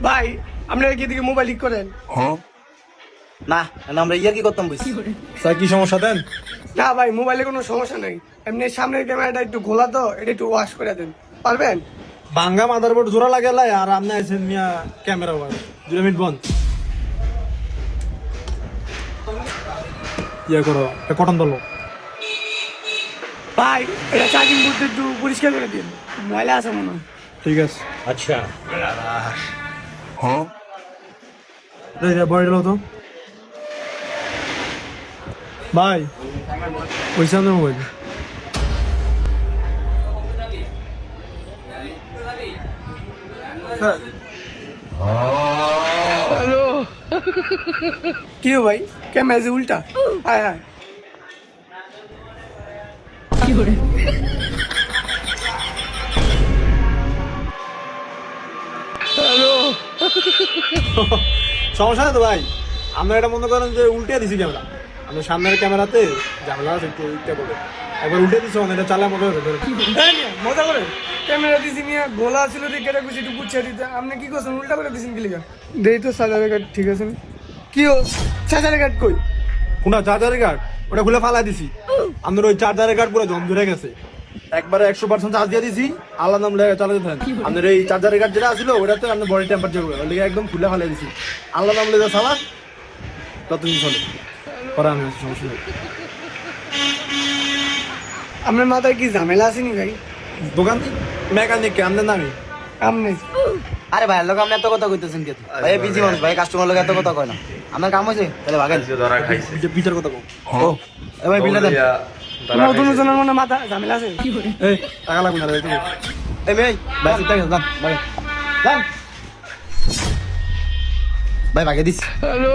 ভাই আপনারা কি দিকে মোবাইল ঠিক করেন? না আমরা ইয়ার কি করতাম বুঝছি। স্যার কি সমস্যা দেন? না ভাই, মোবাইলে কোনো সমস্যা নাই, এমনি সামনের ক্যামেরাটা একটু ঘোলা তো, এটা একটু ওয়াশ করে দেন, পারবেন? ভাঙ্গা মাদারবোর্ড জোড়া লাগে লাই আর আপনি আইছেন মিয়া ক্যামেরা ওয়ার 2 মিনিট বন্ধ ইয়া করো এটা কটন দলো। ভাই এটা চার্জিং বোর্ডটা একটু পরিষ্কার করে দিন, ময়লা আছে মনে হয়। ঠিক আছে আচ্ছা এই যে বড় তো ভাই ওই সামনে মোবাইল হ্যালো কি হো ভাই, ক্যামেরা যে উল্টা। হ্যাঁ হ্যাঁ হ্যালো সমস্যা নেই তো ভাই, আমরা এটা মনে করেন যে উল্টে দিছি ক্যামেরা, আমরা সামনের ক্যামেরাতে ঝামেলা আছে একটু উল্টে পড়ে একবার উল্টে দিছি মানে এটা চালা মনে হবে মজা করেন। ক্যামেরা দিছি নিয়ে গোলা ছিল দেখে এটা কিছু একটু গুছিয়ে দিতে, আপনি কি করছেন উল্টা করে দিছেন কি লিখা? দেই তো সাজারের কার্ড ঠিক আছে না? কি ও সাজারের কার্ড কই? কোনটা চার্জারের কার্ড? ওটা খুলে ফালাই দিছি, আমাদের ওই চার্জারের কার্ড পুরো জম ধরে গেছে, একবারে 100% চার্জ দিয়ে দিছি, আল্লাহ নাম লেগে চালাতে থাকেন। আমাদের এই চার্জারের কার্ড যেটা ছিল ওটাতে আমাদের বডি টেম্পারেচার ওর লেগে একদম খুলে ফালাই দিছি, আল্লাহ নাম লেগে চালান ততদিন চলে পরে আমি সমস্যা নেই। আপনার মাথায় কি ঝামেলা আছে নি ভাই? দোকান মেকানিক কে আমাদের নামি আপনি আরে ভাই লোক আপনি এত কথা কইতেছেন কে? ভাই বিজি মানুষ ভাই, কাস্টমার লোক এত কথা কয় না। আমার কাম হয়েছে তাহলে ভাগেন। বিচার কথা কম। ও এ ভাই বিলটা দেন। নতুন জনের মনে মাথা ঝামেলা আছে। এই টাকা লাগবে না রে তুমি। এই ভাই ভাই চিন্তা করেন যান ভাই যান ভাই ভাগে দিস। হ্যালো